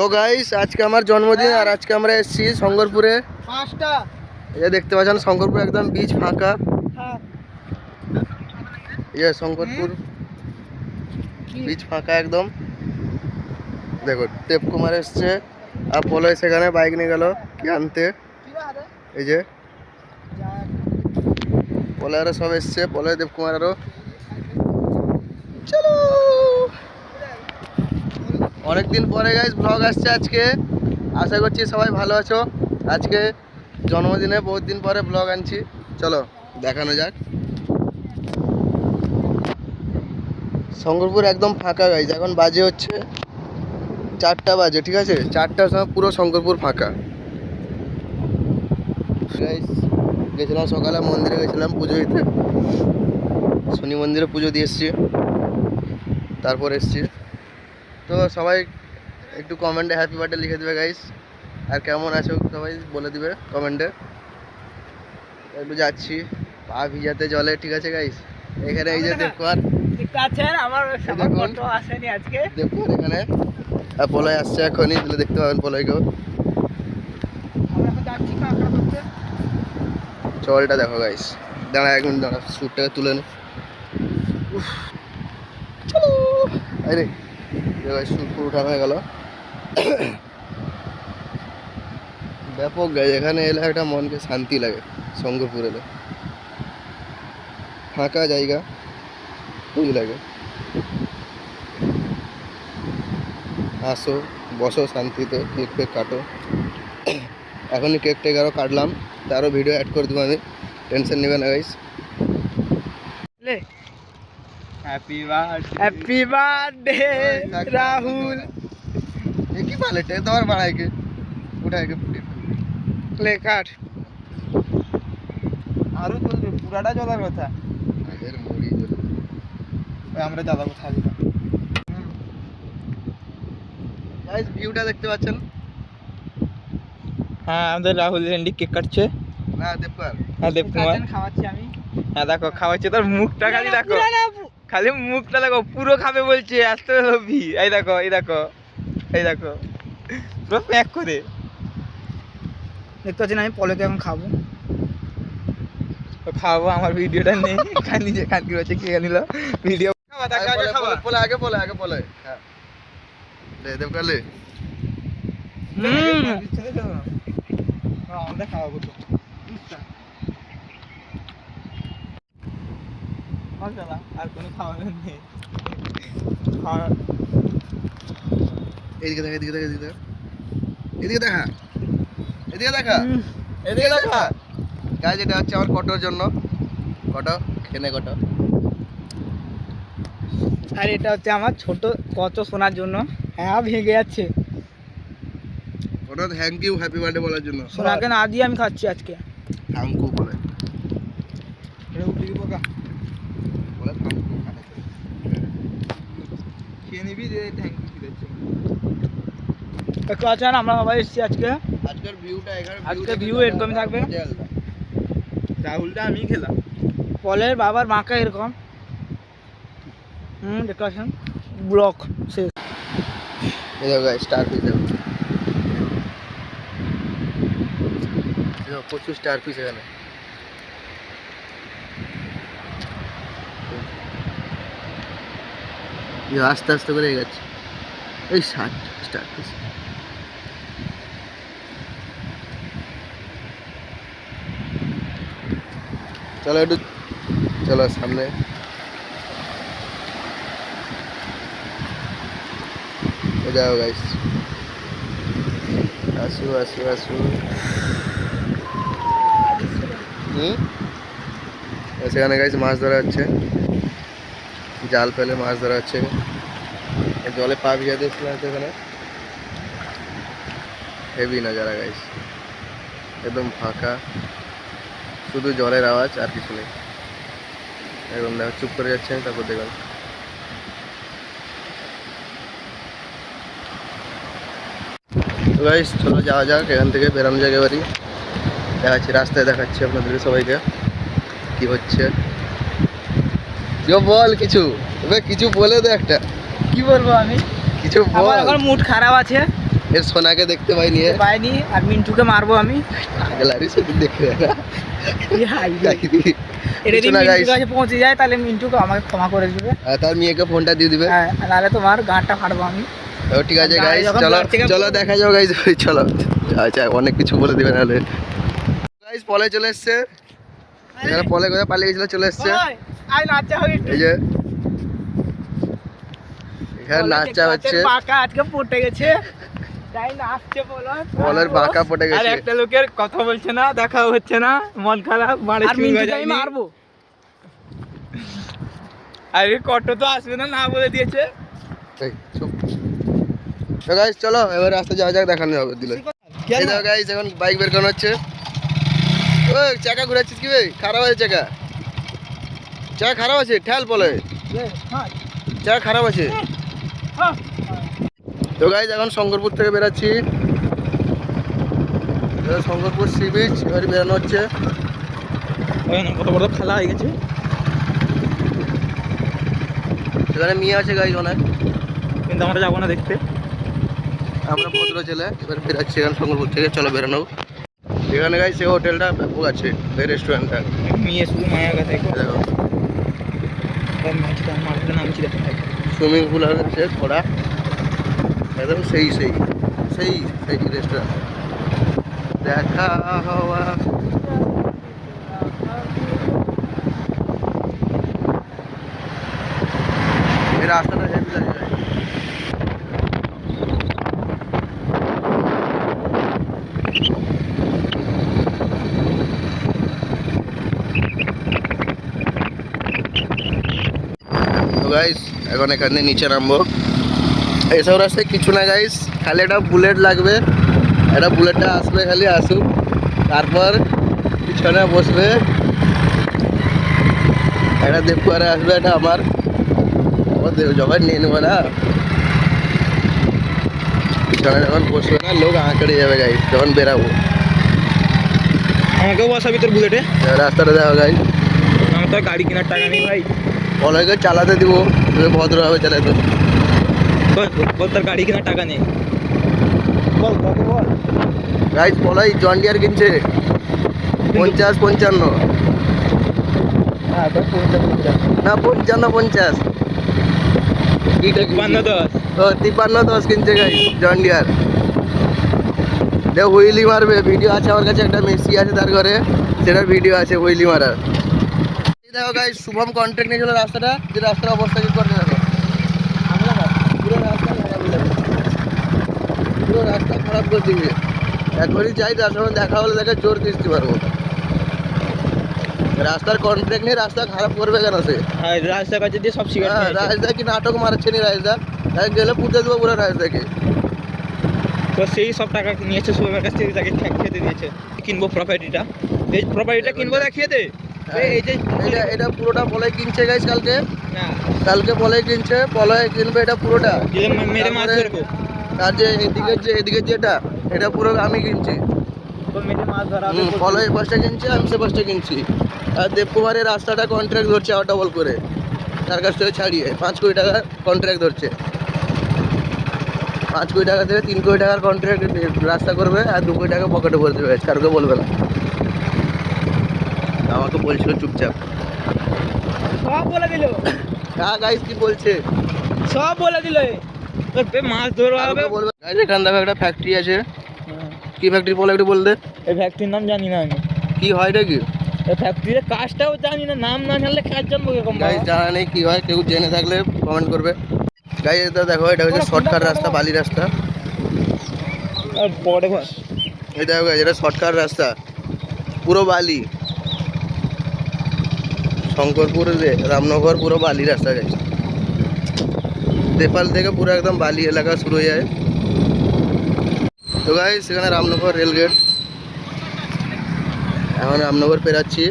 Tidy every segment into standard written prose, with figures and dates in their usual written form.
তো গাইস আজকে আমার জন্মদিন আর আজকে আমরা এসেছি শঙ্করপুরে। এই যে দেখতে পাচ্ছেন শঙ্করপুর একদম বিচ ফাঁকা। এই যে শঙ্করপুর বিচ ফাঁকা একদম। দেখো দেবকুমার এসছে আর পলয় সেখানে বাইক নিয়ে গেল কি আনতে। এই যে পলয় আরো সব এসছে, পলয় দেবকুমার আরো। চলো অনেকদিন পরে গাইস ব্লগ আসছে আজকে, আশা করছি সবাই ভালো আছো। আজকে জন্মদিনে বহুত দিন পরে ব্লগ আনছি, চলো দেখানো যাক। শঙ্করপুর একদম ফাঁকা গাইস, এখন বাজে হচ্ছে 4টা বাজে, ঠিক আছে? 4টার সময় পুরো শঙ্করপুর ফাঁকা গাইস। গেছিলাম সকালে মন্দিরে, গেছিলাম পুজো দিতে, শনি মন্দিরে পুজো দিয়ে এসছি, তারপর এসছি। তো সবাই একটু কমেন্টে হ্যাপি বার্থডে লিখে দেবে গাইস, আর কেমন আছো সবাই বলে দিবে কমেন্টে। একটু যাচ্ছি পা ভিজাতে জলে, ঠিক আছে গাইস? এখানে এই যে দেবকুমার দেবকুমার এখানে, আর পলয় আসছে এখনই, তাহলে দেখতে পাবেন পলয়কেও। জলটা দেখো গাইস, দাঁড়া এক মিনিট, দাঁড়া স্যুটটাকে তুলে নে। চলো আরে স্যুট পুরো উঠা হয়ে গেল। ব্যাপক গাইস, এখানে এলে একটা মনকে শান্তি লাগে। শঙ্করপুর এলে ফাঁকা জায়গা খুবই লাগে, আসো বসো শান্তিতে, কেক ফেক কাটো। এখনই কেক টেক আরও কাটলাম, তারও ভিডিও অ্যাড করে দেবো আমি, টেনশন নেবে না গাইস। Happy birthday Rahul. एक ही पाले टे तो और बढ़ाए के उठाए के ले काट আরো চলবে, পুরাটা চলার কথা। এর মুড়ি জ্বলে ওই আমরা দাদা কোথায় দিলাম গাইস, ভিউটা দেখতে পাচ্ছেন? হ্যাঁ, আমাদের রাহুল রেন্ডি কেক কাটছে। না দেবকুমার, হ্যাঁ দেবকুমার খাওয়াচ্ছি আমি। হ্যাঁ দেখো খাওয়াচ্ছে, তোর মুখটা খালি দেখো, খালি মুখটা দেখো, পুরো খাবে বলছে, আসতে হবি। এই দেখো এই দেখো এই দেখো পুরো প্যাক করে দেখতে পাচ্ছেন। আমি পলকে এখন খাবো, খাওয়াবো, আমার ভিডিওটা নেই, নিজে খানকি হচ্ছে কে নিল ভিডিও। পলে আগে পলে আগে পলে, হ্যাঁ দে দেবকুমার লে। আমরা খাওয়াবো তো আর কোনো খাওয়ানোর নেই। এদিকে দেখা, এদিকে দেখা, এদিকে দেখা, এদিকে দেখা, এদিকে দেখা, এদিকে দেখা। গাইস এটা হচ্ছে আমার কটোর জন্য, কটো খেনে কটো। আর এটা হচ্ছে আমার ছোট কত সোনার জন্য। হ্যাঁ ভেঙে যাচ্ছে, কটো থ্যাংক ইউ হ্যাপি বার্থডে বলার জন্য। সোনাকে না দিয়ে আমি খাচ্ছি আজকে। থ্যাংক ইউ বলে বলে থ্যাংক ইউ খেয়ে নিবি, থ্যাংক ইউ দিচ্ছি। একটু আছেন, আমরা সবাই এসেছি আজকে। আজকের ভিউটা এখানে, আজকে ভিউ এরকমই থাকবে। রাহুলটা আমি খেলাম, পলের বাবার মাকে এরকম। দেখতে পাচ্ছেন ব্লক শেষ। এই দেখো গাইস, স্টার পিস দেখো, প্রচুর স্টার পিস এখানে। আস্তে আস্তে করে এগাচ্ছে এই 60 স্টার পিস। চলো একটু চলো সামনে, যাও গাইস, আসু আসু আসু। সেখানে গাইস মাছ ধরা হচ্ছে, জাল ফেলে মাছ ধরা হচ্ছে। জলে পা ভিজা দিয়েছিলাম সেখানে, হেভি নজারা গাইস, একদম ফাঁকা, শুধু জলের আওয়াজ আর কিছু নেই। একদম দেখো চুপ করে যাচ্ছে, তারপর দেখলাম গাইস। চলো যাওয়া যাক, এখান থেকে বেরানো যাক এবারই। দেখাচ্ছি রাস্তায়, দেখাচ্ছি আপনাদেরকে সবাইকে কি হচ্ছে। বল কিছু, কিছু বলে দে একটা। কি বলবো আমি, কিছু বল। আমার এখন মুড খারাপ আছে, এর সোনাকে দেখতে পাইনি এ। পাইনি, আর মিন্টুকে মারবো আমি। গ্যালারি সেদিন দেখতে পাই না। এই হাই রে। এটা যদি কিছু না মিন্টুর guys। কাছে পৌঁছে যায় তাহলে মিন্টুকে আমাকে ক্ষমা করে দিবে। আর তার মেয়েকে ফোনটা দিয়ে দিবে। হ্যাঁ, নাহলে তোমার গাঁটটা ফাটবো আমি। ও ঠিক আছে গাড়ি গাইস, যখন চলো গাড়ি থেকে চলো দেখা যাও গাইস, চলো। আচ্ছা অনেক কিছু বলে দিবে নাহলে। গাইস পলে চলে এসছে, এখানে পলে কোথায় পালিয়ে গেছিল, চলে এসছে। ওই, আই নাচা হবে একটু। এই যে এখানে নাচা হচ্ছে, বাঁকা আজকে পড়ে গেছে, তাই নাচছে বলো। পলের বাঁকা পড়ে আর গেছে। একটা লোকের কথা বলছে না, দেখা হচ্ছে না, মন খারাপ, মারে চুল গজায় মারবো। আরে কটো তো আসবে না, না বলে দিয়েছে। এই, চুপ। তো গাইস চলো এবার রাস্তা যাওয়া যাক, দেখানো হবে দিলে। এই দেখো গাইস এখন বাইক বের করানো হচ্ছে। ওই চাকা ঘুরাচ্ছিস কি ভাই? খারাপ আছে চাকা, চাকা খারাপ আছে, ঠেল পলে, চাকা খারাপ আছে। তো গাইস এখন শঙ্করপুর থেকে বেরাচ্ছি, শঙ্করপুর সি বিচ এবার বেরানো হচ্ছে। কত বড় খেলা হয়ে গেছে। সেখানে মেয়ে আছে গাইস অনেক, কিন্তু আমরা যাবো না দেখতে। আমরা ভদ্র ছেলে, এবার বেরাচ্ছি এখানে শঙ্করপুর থেকে, চলো বেরানো। এখানে গাইস এই হোটেলটা ব্যাপক আছে, এই রেস্টুরেন্টটা মেয়ে শুধু মায়া কথা দেখো, মারতে নামছি দেখো। সুইমিং পুল আছে করা, একদম সেই সেই সেই সেই রেস্টুরেন্ট দেখা হওয়া। এই রাস্তাটা হেভি লাগে ভাই। তো গাইস এখন এখানে নিচে নামবো। এইসব রাস্তায় কিছু না গাইস, খালি একটা বুলেট লাগবে, একটা বুলেটটা আসবে, খালি আসুক, তারপর পিছনে বসবে একটা দেবকুয়ারে আসবে, এটা আমার যখন নিয়ে নেবো না, পিছনে যখন বসবে না লোক আঁকড়ে যাবে গাইস যখন বেরাবো। আমাকেও বসাবি তোর বুলেটে? রাস্তাটা দেখো গাইস, আমার তো গাড়ি কেনার টাকা নেই ভাই। অনেকে চালাতে দিব, তুমি ভদ্রভাবে চালাতে। বল তোর গাড়ি কেনার টাকা নেই, বল কত বল। গাইস বলাই জন ডিয়ার কিনছে 50-55, হ্যাঁ তো 50 না 55-50, 52 53-10 কিনছে গাইস জন ডিয়ার। দেখ হুইলি মারবে, ভিডিও আছে আমার কাছে, একটা মেসি আছে তার ঘরে, সেটার ভিডিও আছে হুইলি মারার। এই দেখো গাইস শুভম কন্ট্রাক্ট নিয়েছিল রাস্তাটা, যে রাস্তার অবস্থা কি করে দেখো, পুরো রাস্তা খারাপ হয়ে যাবে, পুরো রাস্তা খারাপ করে দিবে। এখনই যাই তার সঙ্গে দেখা হলে দেখে জোর কিস্তি পারবো। রাস্তার কন্ট্রাক্ট নিয়ে রাস্তা খারাপ করবে কেন সে? হ্যাঁ, রাস্তার কাছে দিয়ে সব সিগারেট হ্যাঁ, রাজদা কি নাটক মারছে নি রাজদা, তাই গেলে পুঁতে দেবো পুরো রাজদাকে। তো সেই সব টাকা নিয়েছে সুবের কাছ থেকে, তাকে খেতে দিয়েছে। কিনবো প্রপার্টিটা, এই প্রপার্টিটা কিনবো, দেখিয়ে দে। এই যে এটা পুরোটা বলে কিনছে গাইস কালকে, না কালকে বলে কিনছে, বলে কিনবে এটা পুরোটা। যে মেরে মাছ ধরবো, তার যে এদিকে যেটা, এটা পুরো আমি কিনছি। তো মেরে মাছ ধরা বলে এই বাসটা কিনছে, আমি সে বাসটা কিনছি। আর দেবকুমারের রাস্তাটা কন্ট্রাক্ট ধরছে আর ডবল করে, তার কাছ থেকে ছাড়িয়ে 5 কোটি টাকা কন্ট্রাক্ট ধরছে। 5 কোটি টাকা থেকে 3 কোটি টাকার কন্ট্রাক্ট রাস্তা করবে, আর 2 কোটি টাকা পকেটে ভরে দেবে, কারোকে বলবে না। আমাকে বলছিল চুপচাপ। সব বলে দিল। হ্যাঁ গাইস কি বলছে, সব বলে দিল। মাছ ধরবা হবে। গাইস এখান থেকে একটা ফ্যাক্টরি আছে, কি ফ্যাক্টরি বলে একটু বল দে। এই ফ্যাক্টরির নাম জানি না আমি। কি হয় এটা কি? এই ফ্যাক্টরির কাজটাও জানি না, নাম না জানলে কাজ জানবো কিরকম? গাইস জানা নেই কি হয়, কেউ জেনে থাকলে কমেন্ট করবে। গাইস এটা দেখো, এটা হচ্ছে শর্টকাট রাস্তা, বালি রাস্তা। বড় ঘর। এই দেখো গাইস, এটা শর্টকাট রাস্তা, পুরো বালি। শঙ্করপুর রামনগর পুরো বালি রাস্তা গাইস, নেপাল থেকে পুরো একদম বালি এলাকা শুরু হয়ে যায়। তো গাইস সেখানে রামনগর রেলগেট, এখন রামনগর পেরাচ্ছি।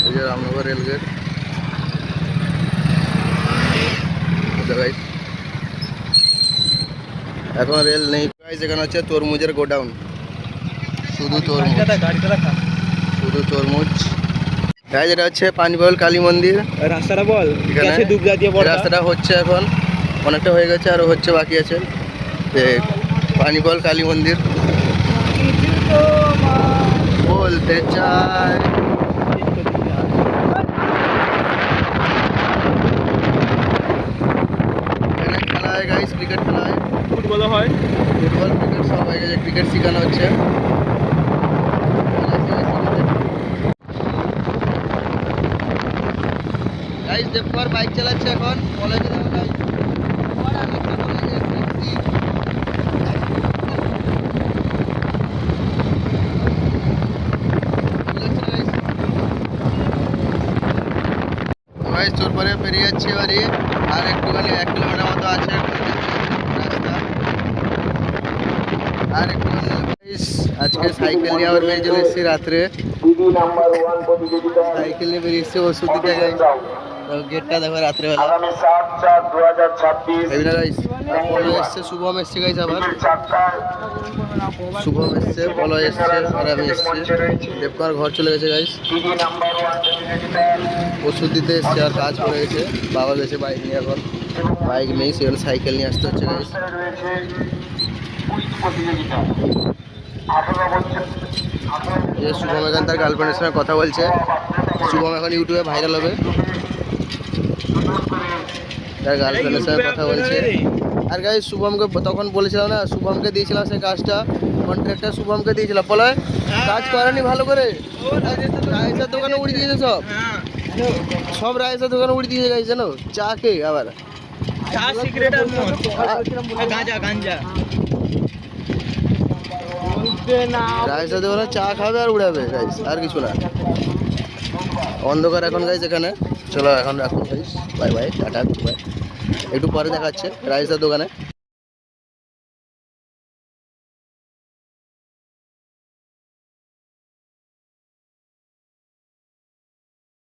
এই যে রামনগর রেলগেট, গাইস এখন রেল নেই গাইস। এখানে হচ্ছে তরমুজের গোডাউন, শুধু তরমুজ, শুধু তরমুজ গাইস। এটা হচ্ছে পানিবল কালী মন্দির। রাস্তাটা বল, এখানে গেছে দুবলা দিয়ে বড় রাস্তাটা হচ্ছে এখন, অনেকটা হয়ে গেছে, আরও হচ্ছে, বাকি আছে। পানিকল কালী মন্দির বলতে চাই। এখানে খেলা হয় গাইস, ক্রিকেট খেলা হয়, ফুটবলও হয়। ফুটবল ক্রিকেট সব হয়ে গেছে, ক্রিকেট শেখানো হচ্ছে। গাইস দেবকুমার বাইক চালাচ্ছে এখন কলেজে যাবো গাইস। গাইস চোরপাড়ে পেরিয়ে যাচ্ছি এবারে, আর একটুখানি 1 কিলোমিটার মতো আছে রাস্তা, আর একটুখানি। গাইস আজকে সাইকেল নিয়ে আবার বেরিয়ে চলে এসেছি রাত্রে, সাইকেল নিয়ে বেরিয়ে এসেছি ওষুধ দিতে। গাইস গেটটা দেখো রাত্রেবেলা। গাইস পলো এসছে, শুভম এসছে গাইস, আবার শুভম এসছে, পলো এসছে, আর আমি এসছি। দেবকুমার ঘর চলে গেছে গাইস, ওষুধ দিতে এসছে, আর কাজ পড়ে গেছে। বাবা গেছে বাইক নিয়ে, এখন বাইক নেই, সেখানে সাইকেল নিয়ে আসতে হচ্ছে গাইস। এই যে শুভম এখন তার গার্লফ্রেন্ডের সঙ্গে কথা বলছে। শুভম এখন ইউটিউবে ভাইরাল হবে, তার গার্লফ্রেন্ডের সঙ্গে কথা বলছে। আর গাইস শুভমকে তখন বলেছিলাম না, শুভমকে দিয়েছিলাম সেই কাজটা, কন্ট্রাক্টটা শুভমকে দিয়েছিলাম, বলে কাজ করেনি ভালো করে, রাইসের দোকানে উড়িয়ে দিয়েছে, সব সব রাইসের দোকানে উড়িয়ে দিয়েছে গাইস, জানো চা খেয়ে আবার চা, সিগারেট আর মদ, গাঁজা গাঁজা। রাইসের দোকানে চা খাবে আর উড়াবে গাইস, আর কিছু না। অন্ধকার এখন গাইস এখানে। চলো এখন রাখুন guys, bye bye, tata, bye. একটু পরে দেখাচ্ছে রাইসের দোকানে।